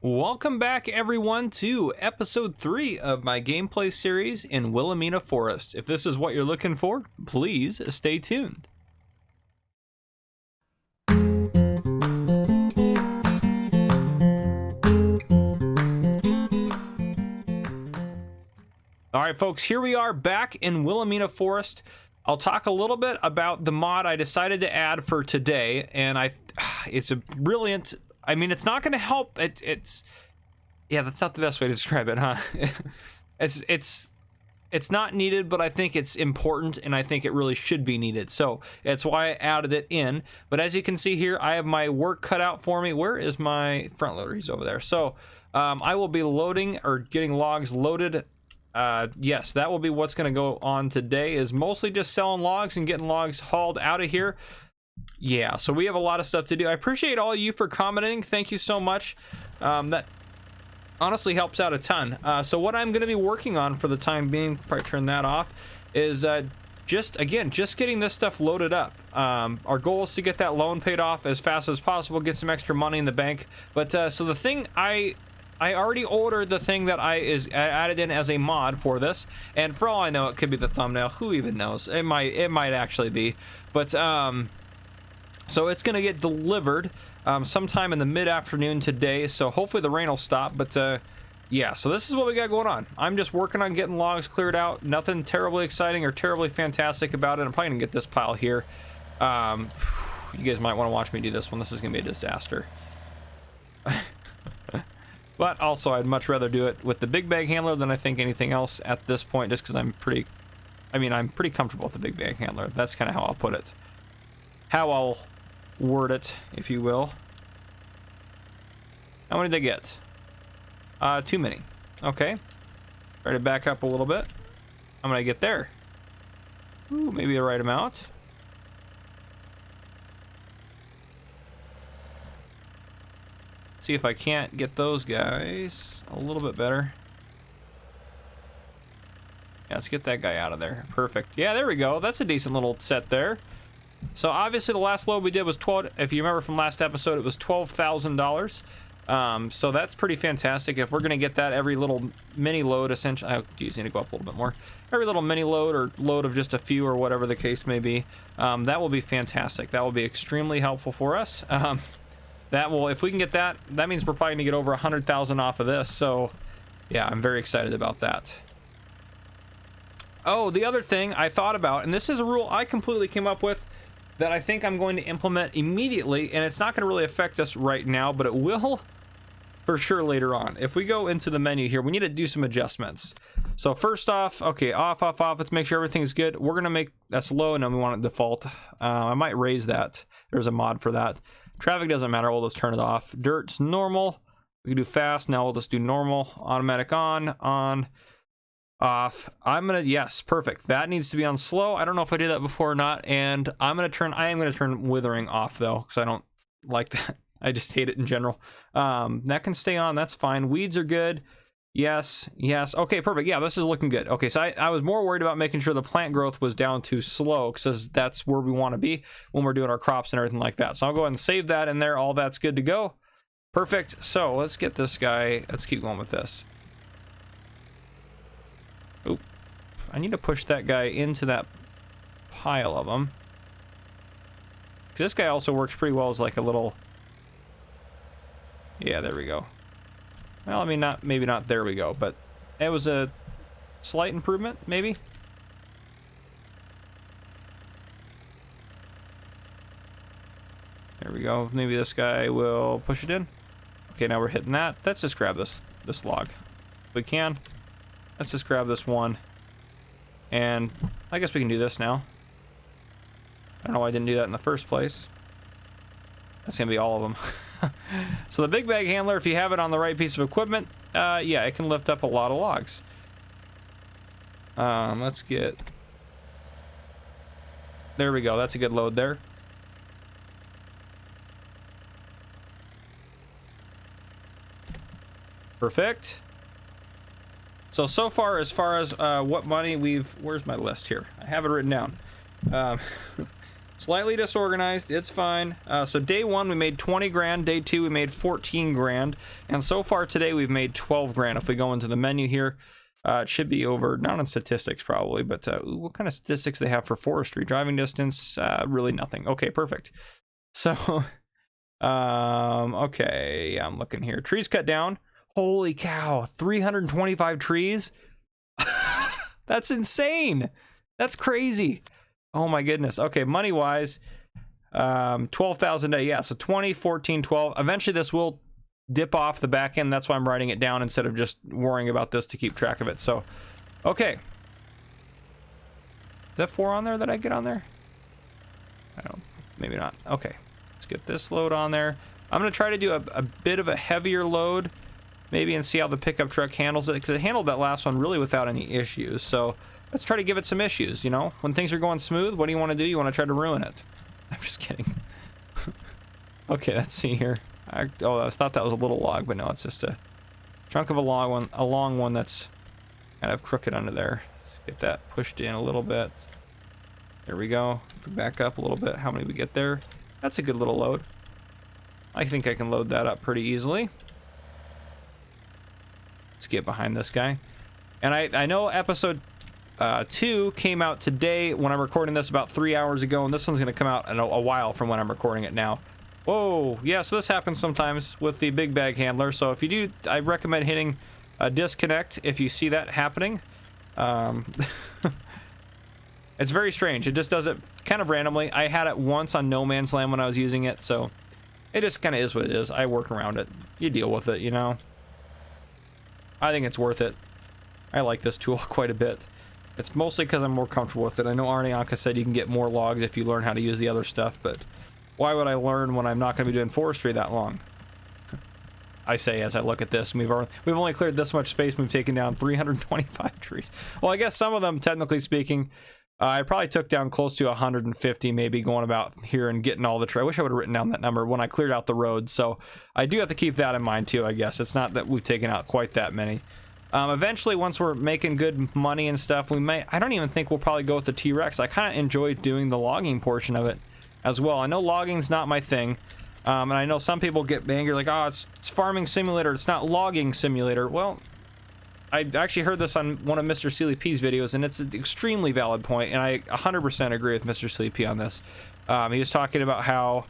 Welcome back everyone to episode 3 of my gameplay series in Willamina Forest. If this is what you're looking for, please stay tuned. Alright folks, here we are back in Willamina Forest. I'll talk a little bit about the mod I decided to add for today, and it's a brilliant... I mean, it's not going to help. Yeah, that's not the best way to describe it, huh? it's not needed, but I think it's important, and I think it really should be needed. So that's why I added it in. But as you can see here, I have my work cut out for me. Where is my front loader? He's over there. So I will be loading or getting logs loaded. Yes, that will be what's going to go on today. Is mostly just selling logs and getting logs hauled out of here. Yeah, so we have a lot of stuff to do. I appreciate all of you for commenting. Thank you so much. That honestly helps out a ton. So what I'm going to be working on for the time being, probably turn that off, is just getting this stuff loaded up. Our goal is to get that loan paid off as fast as possible, get some extra money in the bank. But so the thing I already ordered the thing that I added in as a mod for this, and for all I know, it could be the thumbnail. Who even knows? It might actually be. But so it's gonna get delivered sometime in the mid-afternoon today, so hopefully the rain will stop. But yeah, so this is what we got going on. I'm just working on getting logs cleared out. Nothing terribly exciting or terribly fantastic about it. I'm probably gonna get this pile here. You guys might want to watch me do this one. This is gonna be a disaster. But also, I'd much rather do it with the big bag handler than I think anything else at this point, just because I'm pretty comfortable with the big bag handler. That's kind of how I'll put it. How I'll word it, if you will. How many did I get? Too many. Okay. Try to back up a little bit. How many I get there? Ooh, maybe the right amount. See if I can't get those guys a little bit better. Yeah, let's get that guy out of there. Perfect. Yeah, there we go. That's a decent little set there. So obviously the last load we did was 12. If you remember from last episode, it was $12,000. So that's pretty fantastic. If we're gonna get that every little mini load, essentially, I just need to go up a little bit more. Every little mini load or load of just a few or whatever the case may be, that will be fantastic. That will be extremely helpful for us. That will, if we can get that, that means we're probably gonna get over 100,000 off of this. So yeah, I'm very excited about that. Oh, the other thing I thought about, and this is a rule I completely came up with, that I think I'm going to implement immediately, and it's not going to really affect us right now, but it will for sure later on. If we go into the menu here, we need to do some adjustments. So first off, okay, off, let's make sure everything's good. We're going to make that's low, and then we want it default. I might raise that. There's a mod for that. Traffic doesn't matter, we'll just turn it off. Dirt's normal. We can do fast. Now we'll just do normal. Automatic on, off. Yes, perfect. That needs to be on slow. I don't know if I did that before or not, and I am gonna turn withering off though, because I don't like that. I just hate it in general. That can stay on, that's fine. Weeds are good. Yes. Okay, perfect. Yeah, this is looking good. Okay, so I was more worried about making sure the plant growth was down too slow, because that's where we want to be when we're doing our crops and everything like that. So I'll go ahead and save that in there. All that's good to go. Perfect. So let's get this guy. Let's keep going with this. Oop. I need to push that guy into that pile of them. This guy also works pretty well as like a little... Yeah, there we go. Well, I mean, maybe not there we go, but it was a slight improvement, maybe? There we go. Maybe this guy will push it in. Okay, now we're hitting that. Let's just grab this log. If we can. Let's just grab this one. And I guess we can do this now. I don't know why I didn't do that in the first place. That's gonna be all of them. So the big bag handler, if you have it on the right piece of equipment, yeah, it can lift up a lot of logs. Let's get... There we go. That's a good load there. Perfect. So far as what money we've... Where's my list here? I have it written down. Slightly disorganized, it's fine. So day 1 we made 20 grand, day 2 we made 14 grand, and so far today we've made 12 grand. If we go into the menu here, it should be over, not on statistics probably, but what kind of statistics they have for forestry? Driving distance, really nothing. Okay, perfect. So, okay, I'm looking here. Trees cut down. Holy cow, 325 trees? That's insane. That's crazy. Oh my goodness. Okay, money wise, 12,000 a day. Yeah, so 20, 14, 12. Eventually this will dip off the back end. That's why I'm writing it down instead of just worrying about this to keep track of it. So, okay. Is that 4 on there that I get on there? I don't, maybe not. Okay, let's get this load on there. I'm gonna try to do a bit of a heavier load, maybe, and see how the pickup truck handles it, because it handled that last one really without any issues. So let's try to give it some issues, you know? When things are going smooth, what do you want to do? You want to try to ruin it. I'm just kidding. Okay, let's see here. I thought that was a little log, but no, it's just a chunk of a long one that's kind of crooked under there. Let's get that pushed in a little bit. There we go. If we back up a little bit, how many we get there? That's a good little load. I think I can load that up pretty easily. Let's get behind this guy. And I know episode 2 came out today when I'm recording this, about 3 hours ago, and this one's going to come out in a while from when I'm recording it now. Whoa, yeah, so this happens sometimes with the big bag handler. So if you do, I recommend hitting disconnect if you see that happening. It's very strange. It just does it kind of randomly. I had it once on No Man's Land when I was using it, so it just kind of is what it is. I work around it. You deal with it, you know? I think it's worth it. I like this tool quite a bit. It's mostly because I'm more comfortable with it. I know Arnianka said you can get more logs if you learn how to use the other stuff, but why would I learn when I'm not going to be doing forestry that long? I say as I look at this, we've only cleared this much space. We've taken down 325 trees. Well, I guess some of them, technically speaking, I probably took down close to 150, maybe, going about here and getting all the trees. I wish I would have written down that number when I cleared out the road. So I do have to keep that in mind too, I guess. It's not that we've taken out quite that many. Eventually, once we're making good money and stuff, we may, I don't even think we'll probably go with the T-Rex. I kind of enjoy doing the logging portion of it as well. I know logging's not my thing. And I know some people get angry like, oh, it's farming simulator, it's not logging simulator. Well, I actually heard this on one of Mr. Sealy P's videos, and it's an extremely valid point, and I 100% agree with Mr. Sealy P on this. He was talking about how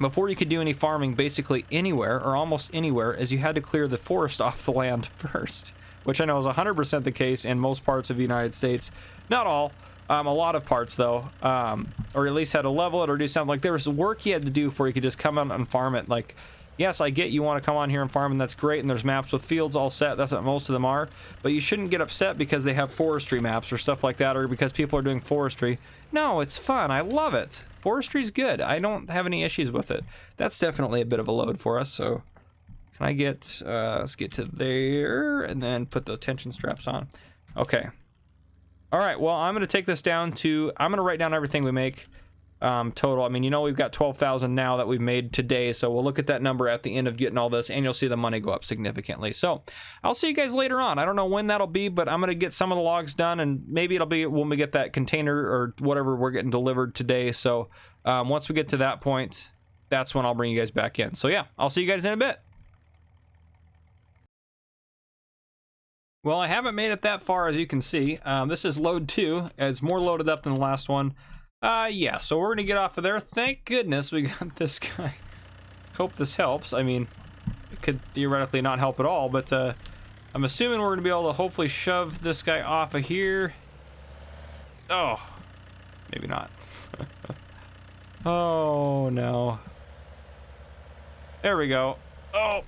before you could do any farming basically anywhere, or almost anywhere, is you had to clear the forest off the land first, which I know is 100% the case in most parts of the United States. Not all. A lot of parts, though, or at least had to level it or do something. Like, there was work you had to do before you could just come out and farm it. Like, yes, I get you want to come on here and farm, and that's great, and there's maps with fields all set. That's what most of them are. But you shouldn't get upset because they have forestry maps or stuff like that, or because people are doing forestry. No, it's fun. I love it. Forestry's good. I don't have any issues with it. That's definitely a bit of a load for us, so can I get, let's get to there, and then put the tension straps on. Okay. All right, well, I'm going to take this down to, I'm going to write down everything we make total. I mean, you know, we've got 12,000 now that we've made today, so we'll look at that number at the end of getting all this, and you'll see the money go up significantly. So I'll see you guys later on. I don't know when that'll be, but I'm going to get some of the logs done, and maybe it'll be when we get that container or whatever we're getting delivered today. So once we get to that point, that's when I'll bring you guys back in. So yeah, I'll see you guys in a bit. Well, I haven't made it that far, as you can see. This is load 2. It's more loaded up than the last one. Yeah, so we're gonna get off of there. Thank goodness we got this guy. Hope this helps. I mean, it could theoretically not help at all, but I'm assuming we're gonna be able to hopefully shove this guy off of here. Oh, maybe not. Oh, no. There we go. Oh.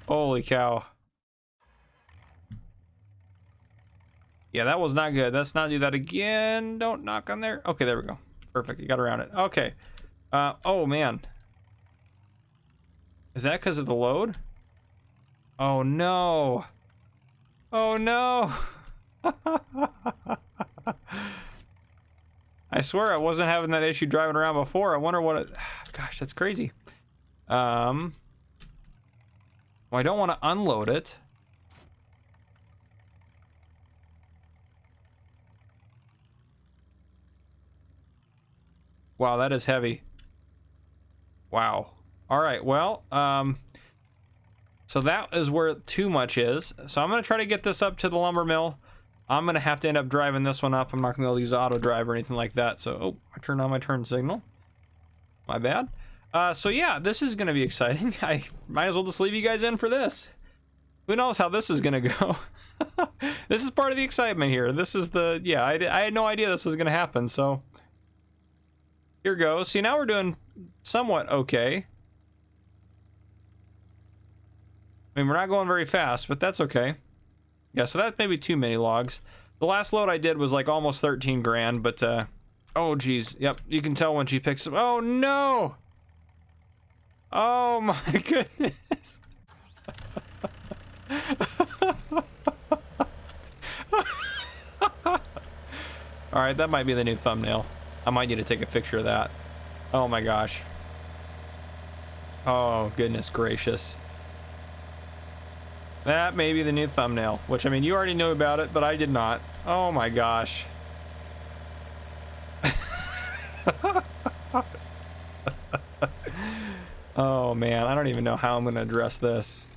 Holy cow. Yeah, that was not good. Let's not do that again. Don't knock on there. Okay, there we go. Perfect. You got around it. Okay. Oh, man. Is that because of the load? Oh, no. Oh, no. I swear I wasn't having that issue driving around before. I wonder what it... Gosh, that's crazy. Well, I don't want to unload it. Wow, that is heavy. Wow. All right, well, so that is where too much is. So I'm gonna try to get this up to the lumber mill. I'm gonna have to end up driving this one up. I'm not gonna be able to use auto drive or anything like that. So, oh, I turned on my turn signal. My bad. So yeah, this is gonna be exciting. I might as well just leave you guys in for this. Who knows how this is gonna go? This is part of the excitement here. This is the, yeah, I had no idea this was gonna happen, so here goes. See, now we're doing somewhat okay. I mean, we're not going very fast, but that's okay. Yeah, so that's maybe too many logs. The last load I did was like almost 13 grand, but oh geez, yep, you can tell when she picks them. Oh no! Oh my goodness! Alright, that might be the new thumbnail. I might need to take a picture of that. Oh my gosh. Oh, goodness gracious. That may be the new thumbnail, which, I mean, you already knew about it, but I did not. Oh my gosh. Oh man, I don't even know how I'm gonna address this.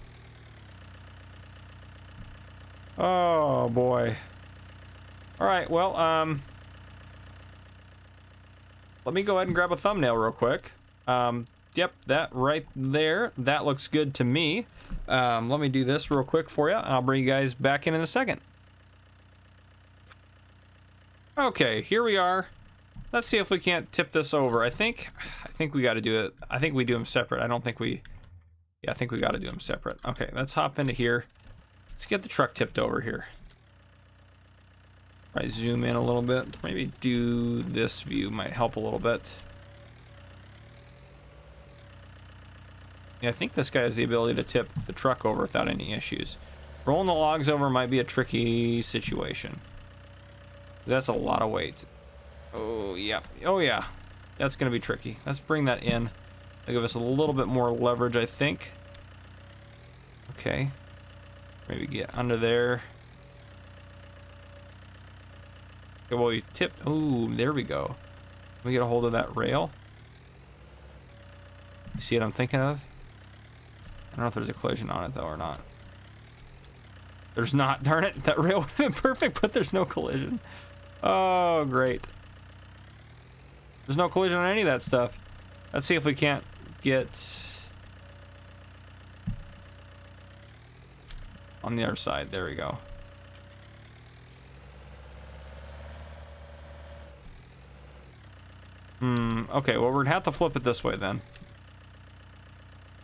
Oh boy. Alright, well, let me go ahead and grab a thumbnail real quick. Yep, that right there, that looks good to me. Let me do this real quick for you. I'll bring you guys back in a second. Okay, here we are. Let's see if we can't tip this over. I think we got to do it. I think we do them separate. I don't think we, yeah, I think we got to do them separate. Okay, let's hop into here. Let's get the truck tipped over here. All right, zoom in a little bit. Maybe do this view might help a little bit. Yeah, I think this guy has the ability to tip the truck over without any issues. Rolling the logs over might be a tricky situation. That's a lot of weight. Oh, yeah. Oh, yeah. That's going to be tricky. Let's bring that in. That'll give us a little bit more leverage, I think. Okay. Maybe get under there. Okay, well, we tipped. Oh, there we go. Can we get a hold of that rail? You see what I'm thinking of? I don't know if there's a collision on it, though, or not. There's not. Darn it. That rail would have been perfect, but there's no collision. Oh, great. There's no collision on any of that stuff. Let's see if we can't get on the other side. There we go. Okay, well, we're gonna have to flip it this way then.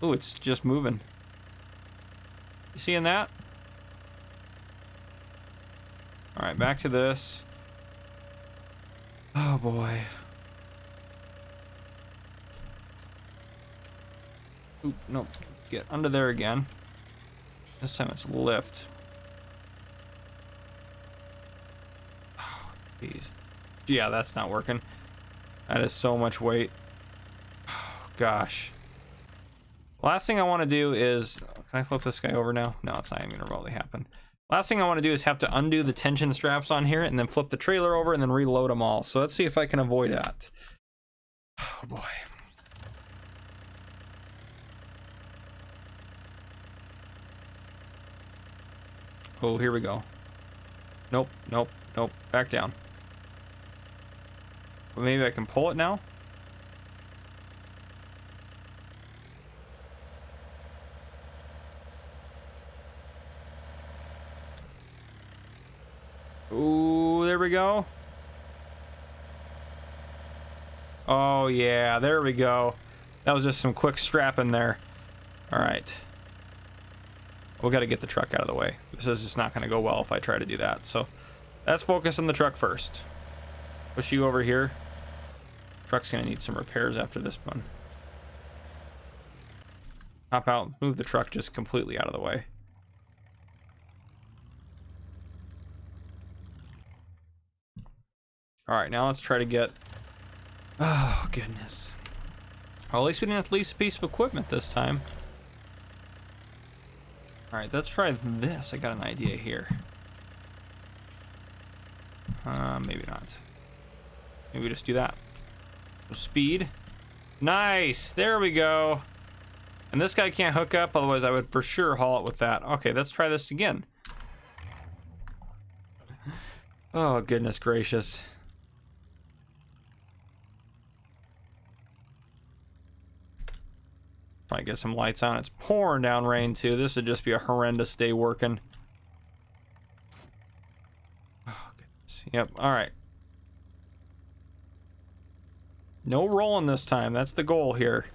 Ooh, it's just moving. You seeing that? All right, back to this. Oh boy. Oop, nope. Get under there again. This time it's lift. Oh, geez. Yeah, that's not working. That is so much weight. Oh, gosh. Last thing I want to do is... Can I flip this guy over now? No, it's not even going to remotely happen. Last thing I want to do is have to undo the tension straps on here and then flip the trailer over and then reload them all. So let's see if I can avoid that. Oh, boy. Oh, here we go. Nope, nope, nope. Back down. Well, maybe I can pull it now? Ooh, there we go. Oh, yeah, there we go. That was just some quick strapping there. All right. We got to get the truck out of the way. This is just not going to go well if I try to do that. So let's focus on the truck first. Push you over here. Truck's going to need some repairs after this one. Hop out, move the truck just completely out of the way. All right, now let's try to get... Oh, goodness. Well, at least we didn't have to lease a piece of equipment this time. All right, let's try this. I got an idea here. Maybe not. Maybe we just do that. Speed. Nice. There we go. And this guy can't hook up, otherwise I would for sure haul it with that. Okay, let's try this again. Oh, goodness gracious. Probably get some lights on. It's pouring down rain too. This would just be a horrendous day working. Oh, goodness. Yep, alright. No rolling this time. That's the goal here.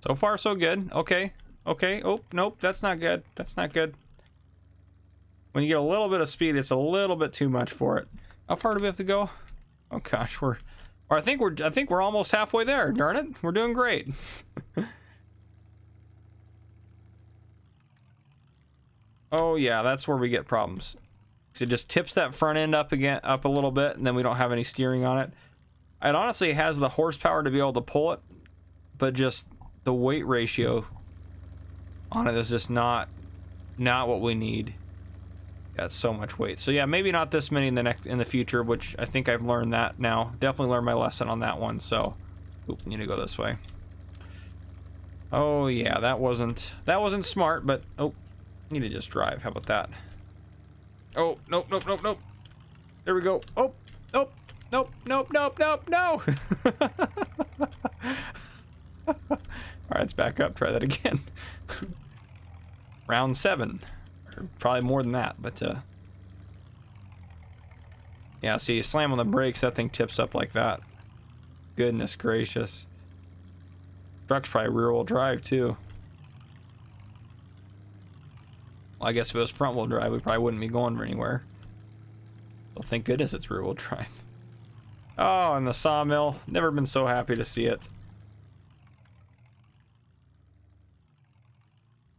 So far, so good. Okay. Okay. Oh, nope. That's not good. That's not good. When you get a little bit of speed, it's a little bit too much for it. How far do we have to go? Oh gosh, I think we're almost halfway there. Darn it. We're doing great. Oh yeah, that's where we get problems. So it just tips that front end up a little bit, and then we don't have any steering on it. It honestly has the horsepower to be able to pull it, but just the weight ratio on it is just not what we need. That's so much weight. So yeah, maybe not this many in the future, which I think I've learned that now. Definitely learned my lesson on that one. So, oop, need to go this way. Oh yeah, that wasn't smart, but oh, need to just drive. How about that? Oh, nope, nope, nope, nope. There we go. Oh, nope, nope, nope, nope, nope, no. All right, let's back up. Try that again. Round 7. Or probably more than that, but yeah, see, you slam on the brakes, that thing tips up like that. Goodness gracious. Truck's probably rear-wheel drive too. Well, I guess if it was front-wheel drive, we probably wouldn't be going anywhere. Well, thank goodness it's rear-wheel drive. Oh, and the sawmill. Never been so happy to see it.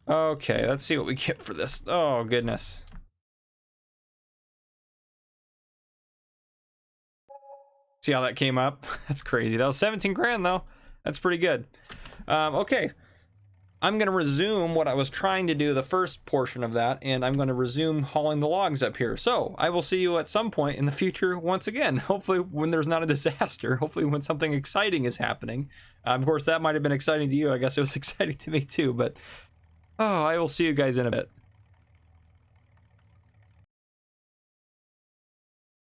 Okay, let's see what we get for this. Oh, goodness. See how that came up? That's crazy. That was 17 grand, though. That's pretty good. Okay. I'm going to resume what I was trying to do, the first portion of that, and I'm going to resume hauling the logs up here. So, I will see you at some point in the future once again. Hopefully when there's not a disaster. Hopefully when something exciting is happening. Of course, that might have been exciting to you. I guess it was exciting to me, too, but... Oh, I will see you guys in a bit.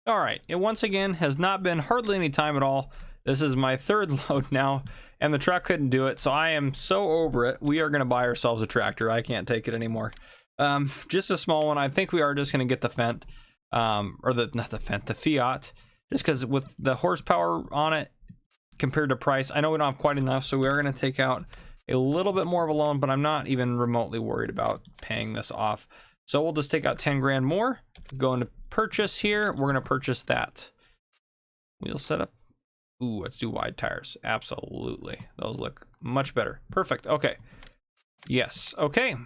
Alright, it once again has not been hardly any time at all. This is my third load now, and the truck couldn't do it, so I am so over it. We are going to buy ourselves a tractor. I can't take it anymore. Just a small one. I think we are just going to get the Fendt, or not the Fendt, the Fiat, just because with the horsepower on it compared to price, I know we don't have quite enough, so we are going to take out a little bit more of a loan, but I'm not even remotely worried about paying this off. So we'll just take out 10 grand more, go into purchase here. We're going to purchase that. Wheel setup. Ooh, let's do wide tires. Absolutely. Those look much better. Perfect. Okay. Yes. Okay.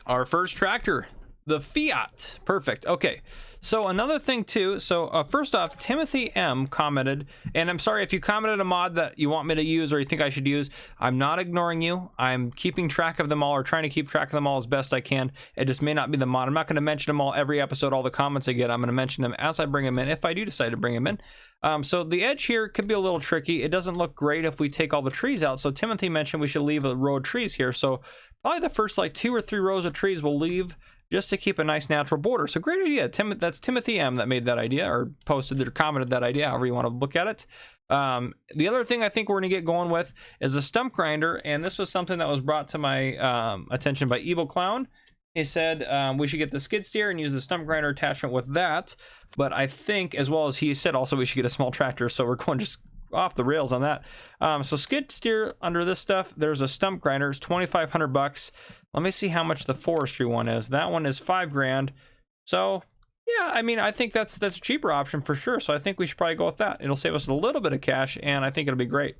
Our first tractor, the Fiat. Perfect. Okay. So another thing too, so first off, Timothy M commented, and I'm sorry if you commented a mod that you want me to use or you think I should use. I'm not ignoring you. I'm keeping track of them all, or trying to keep track of them all as best I can. It just may not be the mod. I'm not going to mention them all every episode, all the comments I get. I'm going to mention them as I bring them in, if I do decide to bring them in. So the edge here could be a little tricky. It doesn't look great if we take all the trees out. So Timothy mentioned we should leave a row of trees here. So probably the first like 2 or 3 rows of trees we'll leave, just to keep a nice natural border. So great idea. That's Timothy M that made that idea, or posted or commented that idea, however you want to look at it. The other thing I think we're going to get going with is a stump grinder, and this was something that was brought to my attention by Evil Clown. He said we should get the skid steer and use the stump grinder attachment with that, but I think, as well as he said, also we should get a small tractor, so we're going just off the rails on that. So skid steer under this stuff, there's a stump grinder. It's $2,500. Let me see how much the forestry one is. That one is 5 grand. So yeah, I mean, I think that's a cheaper option for sure. So I think we should probably go with that. It'll save us a little bit of cash, and I think it'll be great.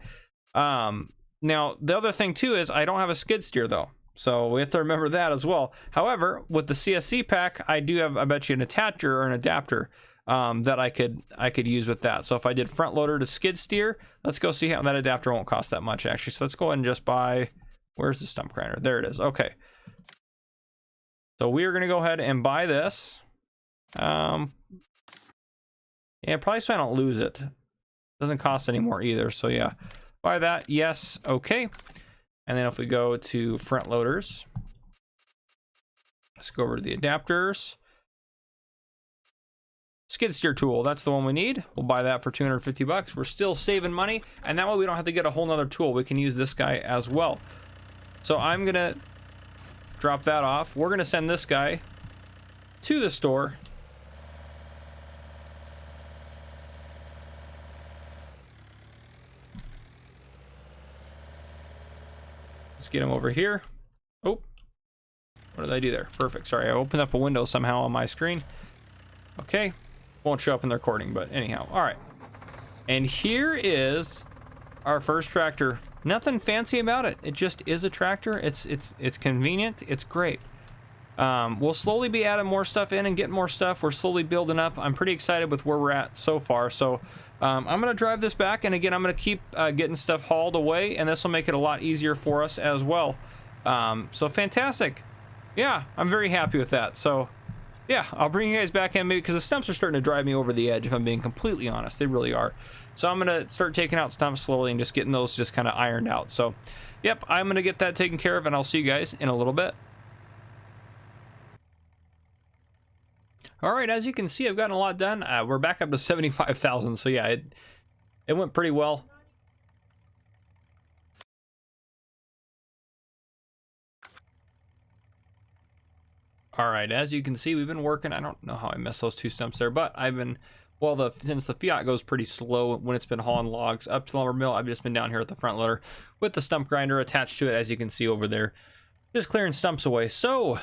Now the other thing too is I don't have a skid steer though, so we have to remember that as well. However, with the CSC pack, I do have, I bet you, an attacher or an adapter that I could use with that. So if I did front loader to skid steer, let's go see how that adapter won't cost that much actually. So let's go ahead and just buy, where's the stump grinder? There it is. Okay. So we are going to go ahead and buy this. Yeah, probably so I don't lose it. Doesn't cost anymore either, so yeah. Buy that, yes, okay. And then if we go to front loaders, let's go over to the adapters. Skid steer tool, that's the one we need. We'll buy that for 250 bucks. We're still saving money, and that way we don't have to get a whole nother tool. We can use this guy as well. So I'm gonna drop that off. We're gonna send this guy to the store. Let's get him over here. Oh, what did I do there? Perfect, sorry, I opened up a window somehow on my screen. Okay, won't show up in the recording, but anyhow, all right. And here is our first tractor. Nothing fancy about it. It just is a tractor. It's convenient. It's great. We'll slowly be adding more stuff in and getting more stuff. We're slowly building up. I'm pretty excited with where we're at so far. So I'm gonna drive this back, and again, I'm gonna keep getting stuff hauled away, and this will make it a lot easier for us as well. So fantastic. Yeah, I'm very happy with that. So yeah, I'll bring you guys back in maybe because the stumps are starting to drive me over the edge, if I'm being completely honest. They really are. So I'm gonna start taking out stumps slowly and just getting those just kind of ironed out. So yep, I'm gonna get that taken care of, and I'll see you guys in a little bit. All right, as you can see, I've gotten a lot done. We're back up to 75,000, so yeah, it went pretty well. All right, as you can see, we've been working. I don't know how I messed those two stumps there, but I've been, well, since the Fiat goes pretty slow when it's been hauling logs up to the lumber mill, I've just been down here at the front loader with the stump grinder attached to it, as you can see over there, just clearing stumps away. So,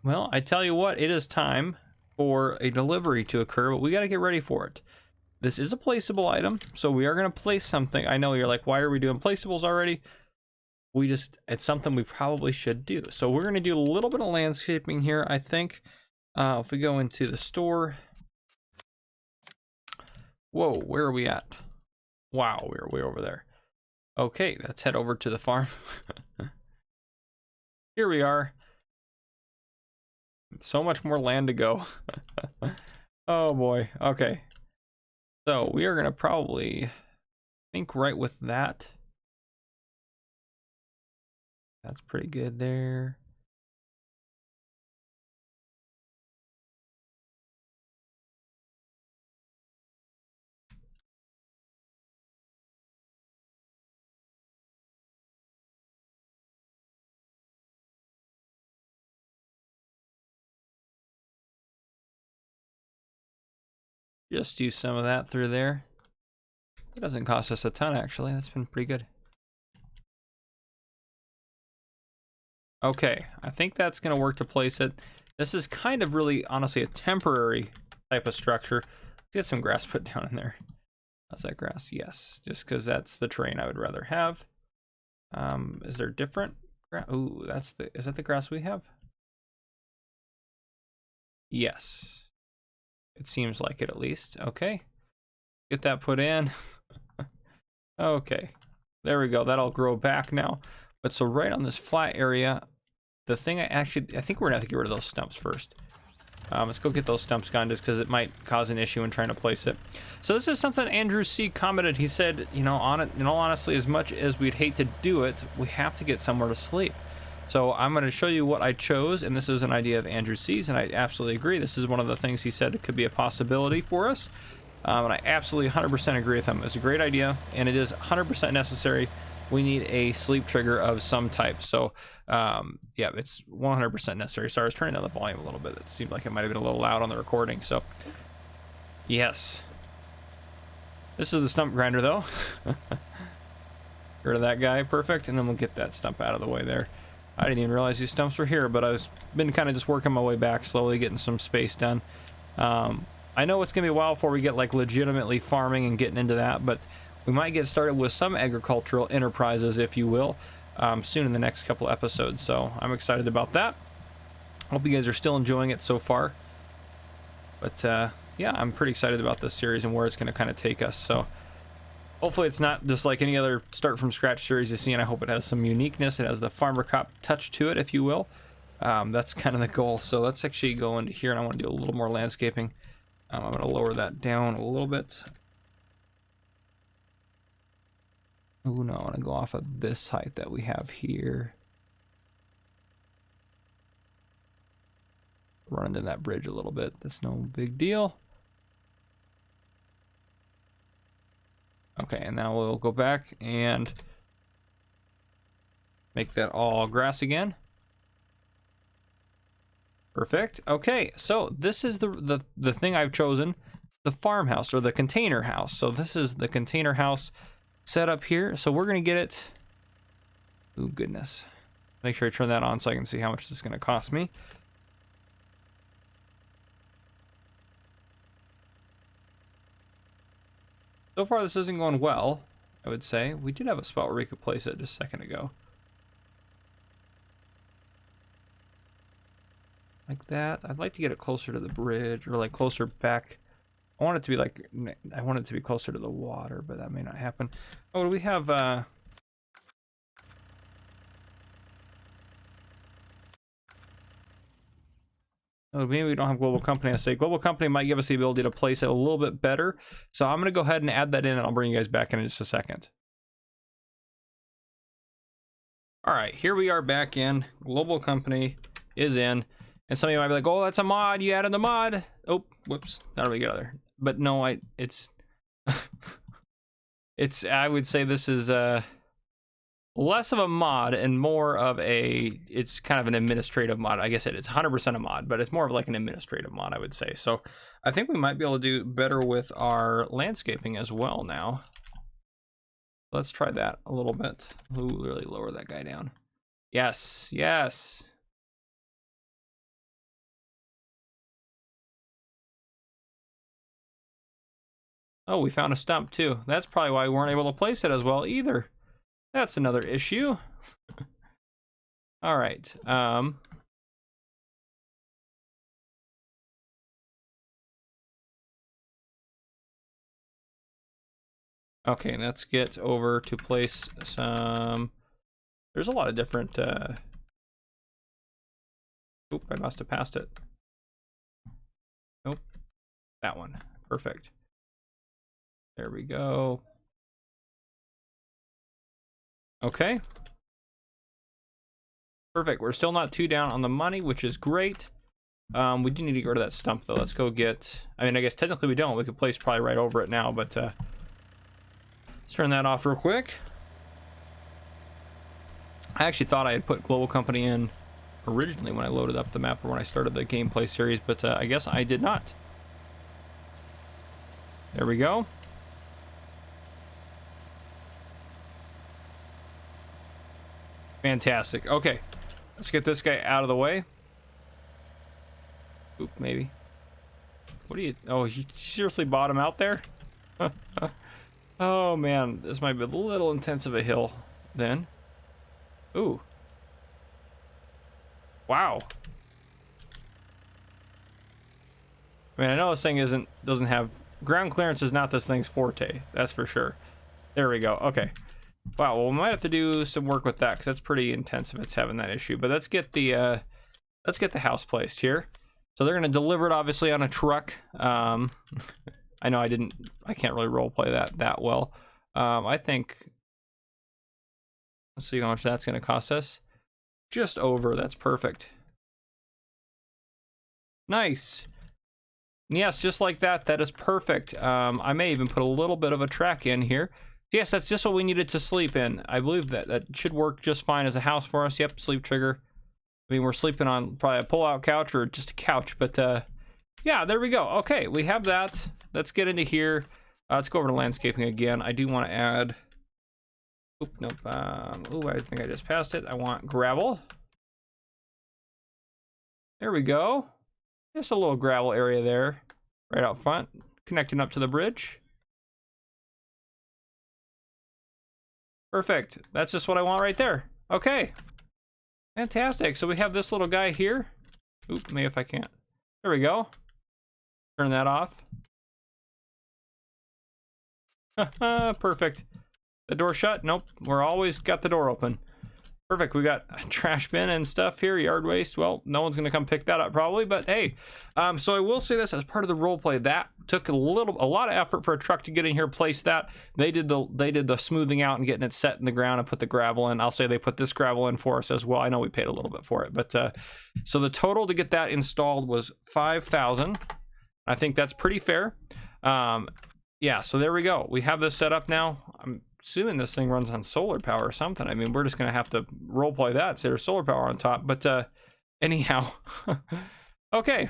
well, I tell you what, it is time for a delivery to occur, but we got to get ready for it. This is a placeable item, so we are going to place something. I know you're like, why are we doing placeables already? It's something we probably should do. So we're going to do a little bit of landscaping here, I think. If we go into the store. Whoa, where are we at? Wow, we're way over there. Okay, let's head over to the farm. Here we are. So much more land to go. Oh boy, okay. So we are going to probably think right with that. That's pretty good there. Just use some of that through there. It doesn't cost us a ton, actually. That's been pretty good. Okay, I think that's going to work to place it. This is kind of really, honestly, a temporary type of structure. Let's get some grass put down in there. How's that grass? Yes, just because that's the terrain I would rather have. Is there different grass? Ooh, is that the grass we have? Yes. It seems like it, at least. Okay. Get that put in. Okay. There we go. That'll grow back now. But so right on this flat area, the thing I think we're gonna have to get rid of those stumps first. Let's go get those stumps gone just because it might cause an issue in trying to place it. So this is something Andrew C. commented. He said, you know, in all honesty, as much as we'd hate to do it, we have to get somewhere to sleep. So I'm going to show you what I chose, and this is an idea of Andrew C's, and I absolutely agree. This is one of the things he said it could be a possibility for us, and I absolutely 100% agree with him. It's a great idea, and it is 100% necessary. We need a sleep trigger of some type. So yeah, it's 100% necessary. Sorry, I was turning down the volume a little bit. It seemed like it might have been a little loud on the recording. So yes, this is the stump grinder though. Get rid of that guy, perfect, and then we'll get that stump out of the way there. I didn't even realize these stumps were here, but I've been kind of just working my way back slowly, getting some space done. I know it's gonna be a while before we get like legitimately farming and getting into that, but we might get started with some agricultural enterprises, if you will, soon in the next couple episodes. So I'm excited about that. Hope you guys are still enjoying it so far. But yeah, I'm pretty excited about this series and where it's going to kind of take us. So hopefully it's not just like any other start from scratch series you see, and I hope it has some uniqueness. It has the farmer cop touch to it, if you will. That's kind of the goal. So let's actually go into here, and I want to do a little more landscaping. I'm going to lower that down a little bit. Oh no, I want to go off of this height that we have here. Run into that bridge a little bit. That's no big deal. Okay, and now we'll go back and make that all grass again. Perfect. Okay, so this is the thing I've chosen, the farmhouse or the container house. So this is the container house set up here. So we're gonna get it. Oh goodness. Make sure I turn that on so I can see how much this is gonna cost me. So far this isn't going well, I would say. We did have a spot where we could place it just a second ago. Like that. I'd like to get it closer to the bridge, or like closer back. I want it to be like, I want it to be closer to the water, but that may not happen. Oh, do we have oh, maybe we don't have global company. I say global company might give us the ability to place it a little bit better. So I'm going to go ahead and add that in, and I'll bring you guys back in just a second. All right, here we are back in. Global company is in. And some of you might be like, oh, that's a mod. You added the mod. Oh, whoops. That'll be good there. But no, it's, I would say this is less of a mod and more of a, it's kind of an administrative mod. I guess it's 100% a mod, but it's more of like an administrative mod, I would say. So I think we might be able to do better with our landscaping as well now. Let's try that a little bit. Ooh, really lower that guy down. Yes, yes. Oh, we found a stump too. That's probably why we weren't able to place it as well either. That's another issue. All right. Okay, let's get over to place some. There's a lot of different. Oop, I must have passed it. Nope, that one. Perfect. There we go. Okay. Perfect. We're still not too down on the money, which is great. We do need to go to that stump though. Let's go get. I mean, I guess technically we don't. We could place probably right over it now, but let's turn that off real quick. I actually thought I had put global company in originally when I loaded up the map or when I started the gameplay series, but I guess I did not. There we go. Fantastic. Okay, let's get this guy out of the way. Oop, maybe. What do you? Oh, he seriously bought him out there? Oh man, this might be a little intense of a hill then. Ooh. Wow. I mean, I know this thing doesn't have ground clearance. Is not this thing's forte. That's for sure. There we go. Okay. Wow, well, we might have to do some work with that because that's pretty intense if it's having that issue. But let's get the house placed here. So they're gonna deliver it obviously on a truck. I know I can't really role play that well. I think, let's see how much that's gonna cost us. Just over. That's perfect. Nice. Yes, just like that. That is perfect. I may even put a little bit of a track in here. Yes, that's just what we needed to sleep in. I believe that should work just fine as a house for us. Yep, sleep trigger. I mean, we're sleeping on probably a pull-out couch or just a couch, but yeah, there we go. Okay, we have that. Let's get into here. Let's go over to landscaping again. I do want to add. Oop, nope. Oh, I think I just passed it. I want gravel. There we go. Just a little gravel area there, right out front, connecting up to the bridge. Perfect. That's just what I want right there. Okay. Fantastic. So we have this little guy here. Oop, maybe if I can't. There we go. Turn that off. Perfect. The door shut? Nope. We're always got the door open. Perfect. We got a trash bin and stuff here, yard waste. Well, no one's gonna come pick that up probably, but hey. So I will say this as part of the role play. That took a lot of effort for a truck to get in here, place that. They did the smoothing out and getting it set in the ground and put the gravel in. I'll say they put this gravel in for us as well. I know we paid a little bit for it, but so the total to get that installed was $5,000. I think that's pretty fair. Yeah, so there we go. We have this set up now. I'm assuming this thing runs on solar power or something. I mean, we're just gonna have to role play that, say there's solar power on top, but anyhow. Okay,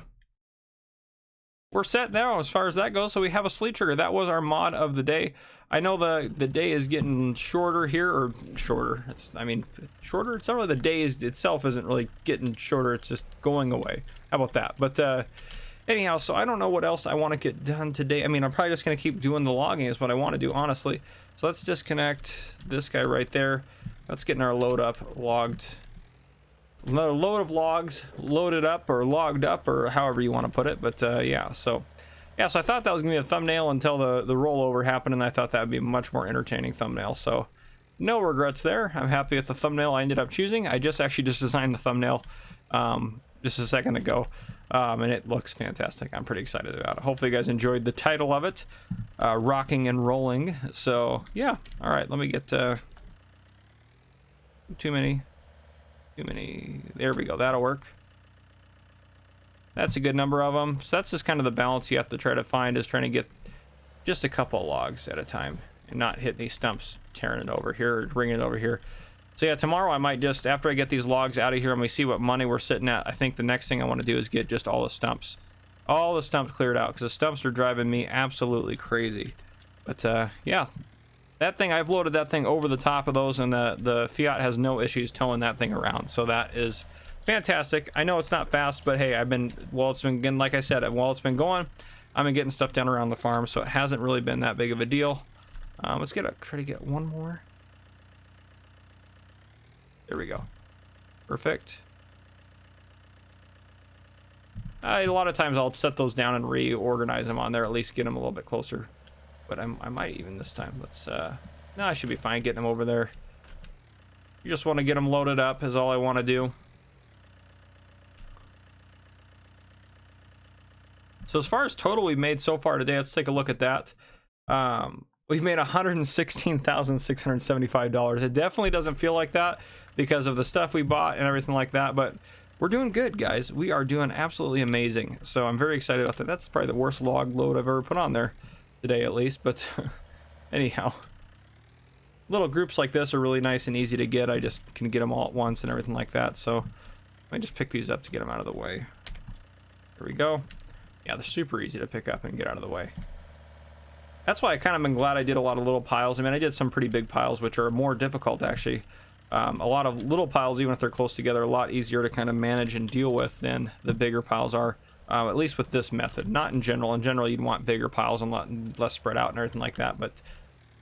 we're set now as far as that goes. So we have a sleeve trigger. That was our mod of the day. I know the day is getting shorter here, or shorter. Shorter. It's not really the day itself isn't really getting shorter. It's just going away. How about that? But anyhow, so I don't know what else I want to get done today. I mean, I'm probably just going to keep doing the logging is what I want to do, honestly. So let's disconnect this guy right there. Let's get in our load up, logged. Another load of logs loaded up or logged up or however you want to put it. But yeah, so I thought that was going to be a thumbnail until the rollover happened, and I thought that would be a much more entertaining thumbnail. So no regrets there. I'm happy with the thumbnail I ended up choosing. I just designed the thumbnail just a second ago. And it looks fantastic. I'm pretty excited about it. Hopefully you guys enjoyed the title of it, Rocking and Rolling. So yeah, all right, let me get too many. There we go. That'll work. That's a good number of them. So that's just kind of the balance you have to try to find, is trying to get just a couple of logs at a time and not hit these stumps, tearing it over here or bringing it over here. So yeah, tomorrow I might just, after I get these logs out of here and we see what money we're sitting at, I think the next thing I want to do is get just all the stumps cleared out, because the stumps are driving me absolutely crazy. But yeah, that thing, I've loaded that thing over the top of those, and the Fiat has no issues towing that thing around. So that is fantastic. I know it's not fast, but hey, it's been, like I said, while it's been going, I've been getting stuff done around the farm, so it hasn't really been that big of a deal. Let's try to get one more. There we go. Perfect. A lot of times I'll set those down and reorganize them on there, at least get them a little bit closer. But I might even this time. Let's, no, I should be fine getting them over there. You just want to get them loaded up is all I want to do. So as far as total we've made so far today, let's take a look at that. We've made $116,675. It definitely doesn't feel like that because of the stuff we bought and everything like that, but we're doing good, guys. We are doing absolutely amazing. So I'm very excited about that. That's probably the worst log load I've ever put on there today, at least. But anyhow, little groups like this are really nice and easy to get. I just can get them all at once and everything like that. So let me just pick these up to get them out of the way. Here we go. Yeah, they're super easy to pick up and get out of the way. That's why I kind of been glad I did a lot of little piles. I mean, I did some pretty big piles, which are more difficult, actually. A lot of little piles, even if they're close together, are a lot easier to kind of manage and deal with than the bigger piles are, at least with this method. Not in general. In general, you'd want bigger piles and less spread out and everything like that. But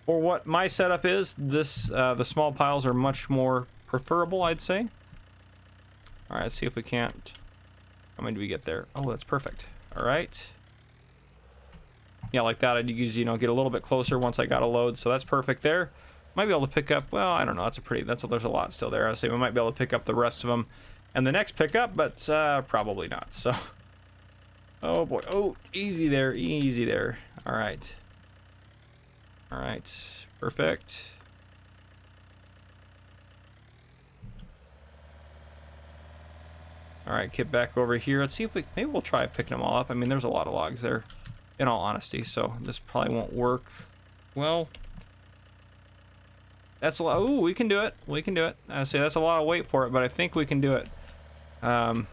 for what my setup is, the small piles are much more preferable, I'd say. All right, let's see if we can't. How many do we get there? Oh, that's perfect. All right. Yeah, like that, I'd use, get a little bit closer once I got a load, so that's perfect there. Might be able to pick up, well, I don't know, there's a lot still there. I say we might be able to pick up the rest of them and the next pickup, but probably not, so. Oh boy, oh, easy there, easy there. All right. All right, perfect. All right, get back over here. Let's see if maybe we'll try picking them all up. I mean, there's a lot of logs there, in all honesty, so this probably won't work. Well, that's a lot. Ooh, we can do it. We can do it. I say that's a lot of weight for it, but I think we can do it. The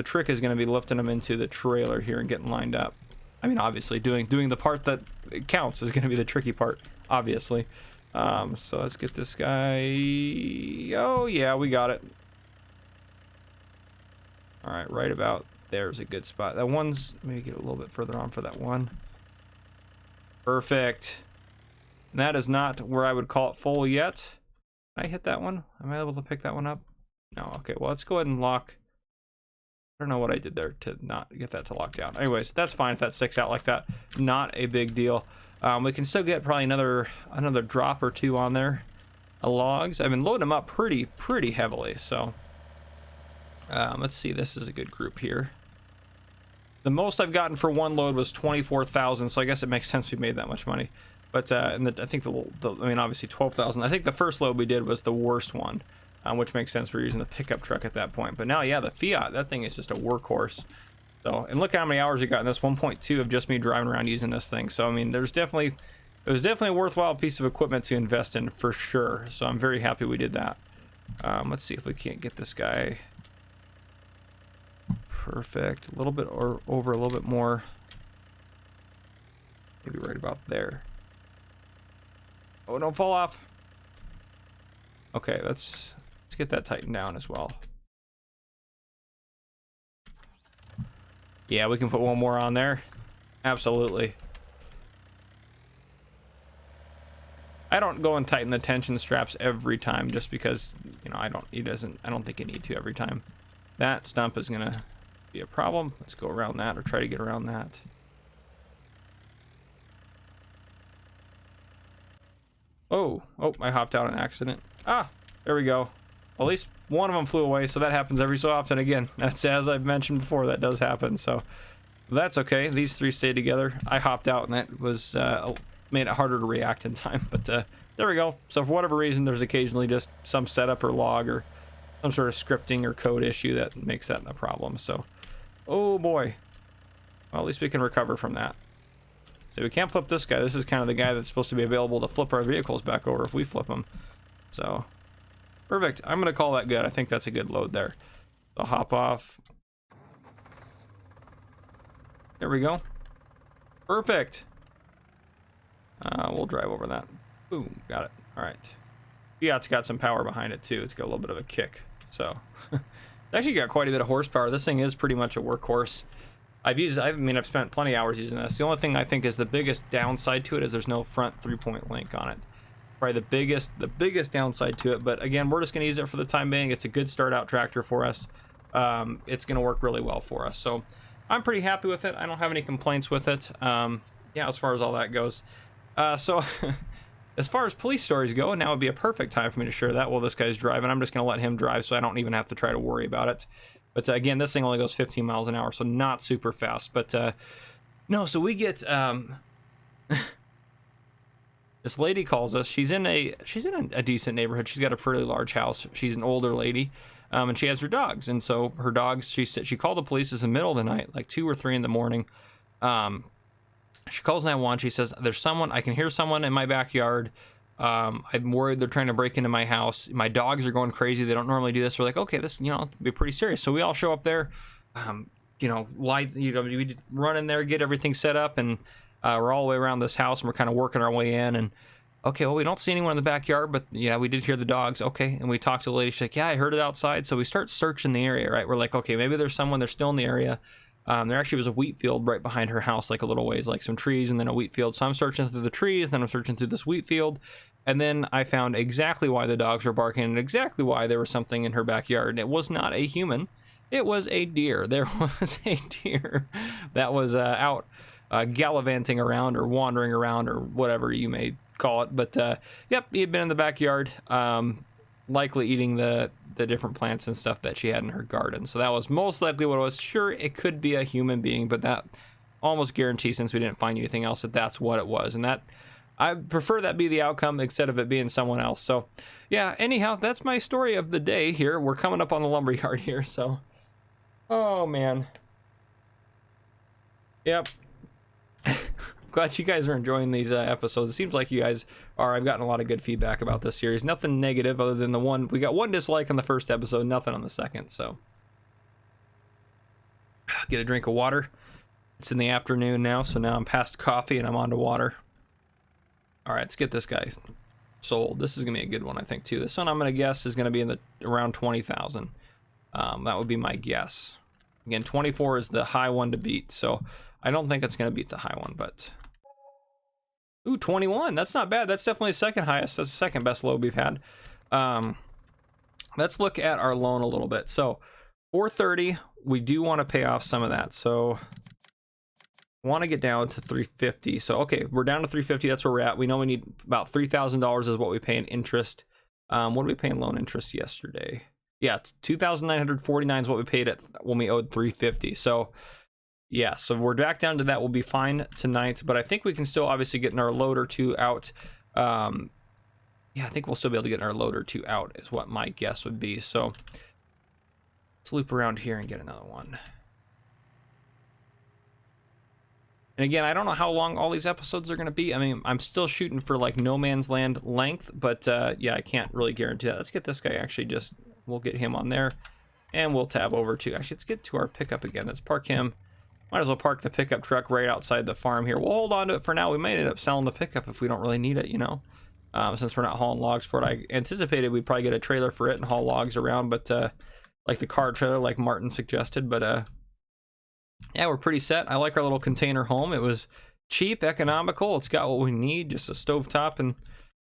trick is going to be lifting them into the trailer here and getting lined up. I mean, obviously, doing the part that counts is going to be the tricky part, obviously. So let's get this guy. Oh, yeah, we got it. All right, right about there's a good spot. That one's, maybe get a little bit further on for that one. Perfect. And that is not where I would call it full yet. Can I hit that one? Am I able to pick that one up? No, okay, well, let's go ahead and lock. I don't know what I did there to not get that to lock down. Anyways, that's fine if that sticks out like that. Not a big deal. We can still get probably another drop or two on there. logs. I've been loading them up pretty heavily. So let's see. This is a good group here. The most I've gotten for one load was 24,000. So I guess it makes sense we made that much money. But I think I mean, obviously 12,000. I think the first load we did was the worst one, which makes sense. We're using the pickup truck at that point. But now, yeah, the Fiat, that thing is just a workhorse. So, and look how many hours we got in this. 1.2 of just me driving around using this thing. So, I mean, it was definitely a worthwhile piece of equipment to invest in for sure. So I'm very happy we did that. Let's see if we can't get this guy. Perfect. A little bit or over a little bit more. Maybe right about there. Oh, don't fall off. Okay, let's get that tightened down as well. Yeah, we can put one more on there. Absolutely. I don't go and tighten the tension straps every time just because, you know, I don't think you need to every time. That stump is gonna be a problem. Let's go around that or try to get around that. Oh, I hopped out on accident. Ah, there we go. Well, at least one of them flew away, so that happens every so often. Again, that's, as I've mentioned before, that does happen, so that's okay. These three stayed together. I hopped out, and that was made it harder to react in time, but there we go. So for whatever reason, there's occasionally just some setup or log or some sort of scripting or code issue that makes that a problem. So, oh boy. Well, at least we can recover from that. So we can't flip this guy. This is kind of the guy that's supposed to be available to flip our vehicles back over if we flip them. So, perfect. I'm going to call that good. I think that's a good load there. I'll hop off. There we go. Perfect. We'll drive over that. Boom. Got it. All right. Yeah, it's got some power behind it too. It's got a little bit of a kick. So, it's actually got quite a bit of horsepower. This thing is pretty much a workhorse. I've spent plenty of hours using this. The only thing I think is the biggest downside to it is there's no front 3-point link on it. Probably the biggest downside to it, but again, we're just going to use it for the time being. It's a good start out tractor for us. It's going to work really well for us. So I'm pretty happy with it. I don't have any complaints with it. Yeah, as far as all that goes. So as far as police stories go, now would be a perfect time for me to share that while this guy's driving. I'm just going to let him drive so I don't even have to try to worry about it. But again, this thing only goes 15 miles an hour, so not super fast. But no, so we get this lady calls us. She's in a decent neighborhood. She's got a pretty large house. She's an older lady, and she has her dogs. And so her dogs, she called the police in the middle of the night, like 2 or 3 in the morning. She calls 911. She says, "There's someone. I can hear someone in my backyard. I'm worried they're trying to break into my house. My dogs are going crazy. They don't normally do this." We're like, okay, this, you know, be pretty serious. So we all show up there, we run in there, get everything set up, and we're all the way around this house, and we're kind of working our way in. And okay, well, we don't see anyone in the backyard, but yeah, we did hear the dogs. Okay, and we talked to the lady. She's like, yeah, I heard it outside. So we start searching the area, right? We're like, okay, maybe there's someone. They're still in the area. There actually was a wheat field right behind her house, like a little ways, like some trees and then a wheat field. So I'm searching through the trees, then I'm searching through this wheat field, and then I found exactly why the dogs were barking and exactly why there was something in her backyard. And it was not a human. It was a deer. There was a deer that was out gallivanting around or wandering around or whatever you may call it. But yep, he had been in the backyard, likely eating the different plants and stuff that she had in her garden. So that was most likely what it was. Sure, it could be a human being, but that almost guarantees, since we didn't find anything else, that that's what it was. And that, I prefer that be the outcome instead of it being someone else. So yeah, anyhow, that's my story of the day here. We're coming up on the lumberyard here, so oh man. Yep. Glad you guys are enjoying these episodes. It seems like you guys are. I've gotten a lot of good feedback about this series. Nothing negative other than the one. We got one dislike on the first episode, nothing on the second. So get a drink of water. It's in the afternoon now, so now I'm past coffee and I'm on to water. All right, let's get this guy sold. This is gonna be a good one, I think, too. This one I'm gonna guess is gonna be in the around 20,000. That would be my guess. Again, 24 is the high one to beat, so I don't think it's gonna beat the high one, but. Ooh, 21. That's not bad. That's definitely the second highest. That's the second best load we've had. Let's look at our loan a little bit. So 430, we do want to pay off some of that. So want to get down to 350. So okay, we're down to 350. That's where we're at. We know we need about $3,000 is what we pay in interest What did we pay in loan interest yesterday? Yeah, 2,949 is what we paid at when we owed 350. So yeah, so we're back down to that. We'll be fine tonight, but I think we can still obviously get our load or two out. Yeah, I think we'll still be able to get our load or two out is what my guess would be. So let's loop around here and get another one. And again, I don't know how long all these episodes are going to be. I mean, I'm still shooting for like No Man's Land length, but yeah, I can't really guarantee that. Let's get this guy actually we'll get him on there, and we'll tab over to, actually, let's get to our pickup again. Let's park him. Might as well park the pickup truck right outside the farm here. We'll hold on to it for now. We might end up selling the pickup if we don't really need it, you know, since we're not hauling logs for it. I anticipated we'd probably get a trailer for it and haul logs around, but like the car trailer, like Martin suggested, but yeah, we're pretty set. I like our little container home. It was cheap, economical. It's got what we need, just a stovetop and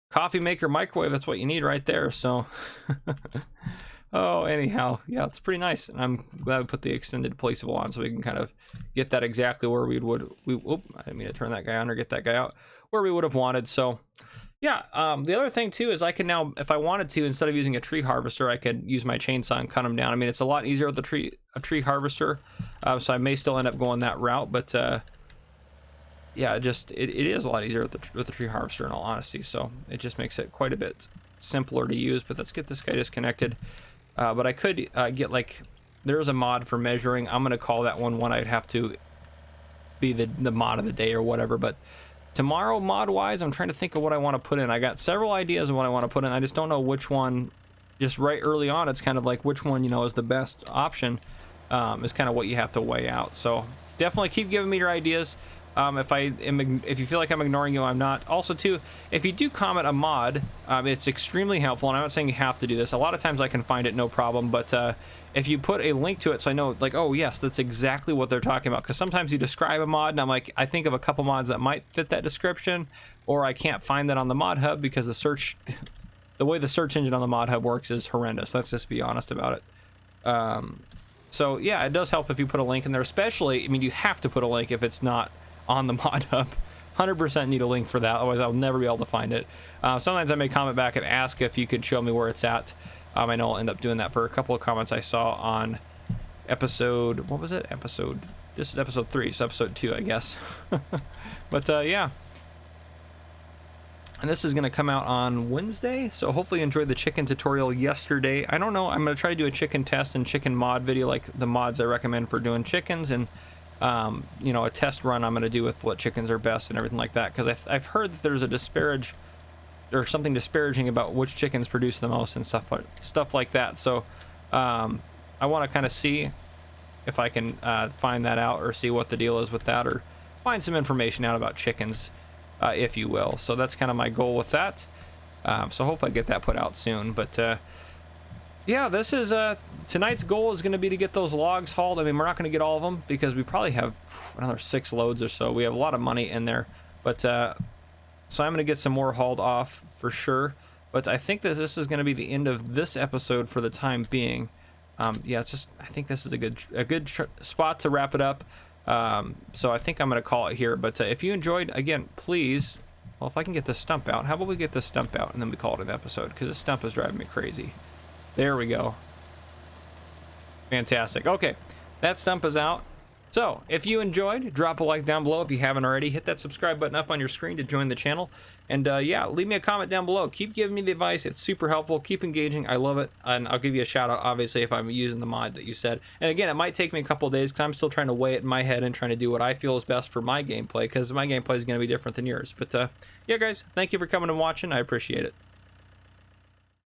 coffee maker, microwave. That's what you need right there. So, oh, anyhow, yeah, it's pretty nice. And I'm glad we put the extended placeable on so we can kind of get that exactly where we would. I didn't mean to turn that guy on or get that guy out where we would have wanted. So, yeah, the other thing too is I can now, if I wanted to, instead of using a tree harvester, I could use my chainsaw and cut them down. I mean, it's a lot easier with a tree harvester, so I may still end up going that route. But yeah, it is a lot easier with the tree harvester, in all honesty. So it just makes it quite a bit simpler to use. But let's get this guy disconnected. But I could get, like, there's a mod for measuring. I'm gonna call that one I'd have to be the mod of the day or whatever. But tomorrow, mod-wise, I'm trying to think of what I want to put in. I got several ideas of what I want to put in. I just don't know which one. Just right early on, it's kind of like which one, you know, is the best option. Is kind of what you have to weigh out. So definitely keep giving me your ideas. If you feel like I'm ignoring you, I'm not. Also, too, if you do comment a mod, it's extremely helpful. And I'm not saying you have to do this. A lot of times I can find it no problem. But if you put a link to it, so I know, like, oh yes, that's exactly what they're talking about. Because sometimes you describe a mod, and I'm like, I think of a couple mods that might fit that description, or I can't find that on the mod hub because the way the search engine on the mod hub works is horrendous. Let's just be honest about it. So yeah, it does help if you put a link in there. Especially, I mean, you have to put a link if it's not on the mod hub. 100% need a link for that, otherwise I'll never be able to find it. Sometimes I may comment back and ask if you could show me where it's at. I know I'll end up doing that for a couple of comments I saw on episode, what was it? This is episode 3, so episode 2, I guess. But yeah. And this is going to come out on Wednesday, so hopefully you enjoyed the chicken tutorial yesterday. I don't know, I'm going to try to do a chicken test and chicken mod video, like the mods I recommend for doing chickens, and you know, a test run I'm going to do with what chickens are best and everything like that, because I've heard that there's a something disparaging about which chickens produce the most and stuff like that. So I want to kind of see if I can find that out, or see what the deal is with that, or find some information out about chickens, if you will. So that's kind of my goal with that. So hopefully I get that put out soon. But yeah, this is tonight's goal is going to be to get those logs hauled. I mean, we're not going to get all of them because we probably have another 6 loads or so. We have a lot of money in there, but so I'm going to get some more hauled off for sure. But I think that this is going to be the end of this episode for the time being. Yeah, it's just, I think this is a good spot to wrap it up. So I think I'm going to call it here. But if you enjoyed, again, please, well, if I can get this stump out, how about we get this stump out and then we call it an episode, because this stump is driving me crazy. There we go. Fantastic. Okay, that stump is out. So if you enjoyed, drop a like down below. If you haven't already, hit that subscribe button up on your screen to join the channel. And yeah, leave me a comment down below. Keep giving me the advice. It's super helpful. Keep engaging. I love it. And I'll give you a shout out, obviously, if I'm using the mod that you said. And again, it might take me a couple of days because I'm still trying to weigh it in my head and trying to do what I feel is best for my gameplay, because my gameplay is going to be different than yours. But yeah, guys, thank you for coming and watching. I appreciate it.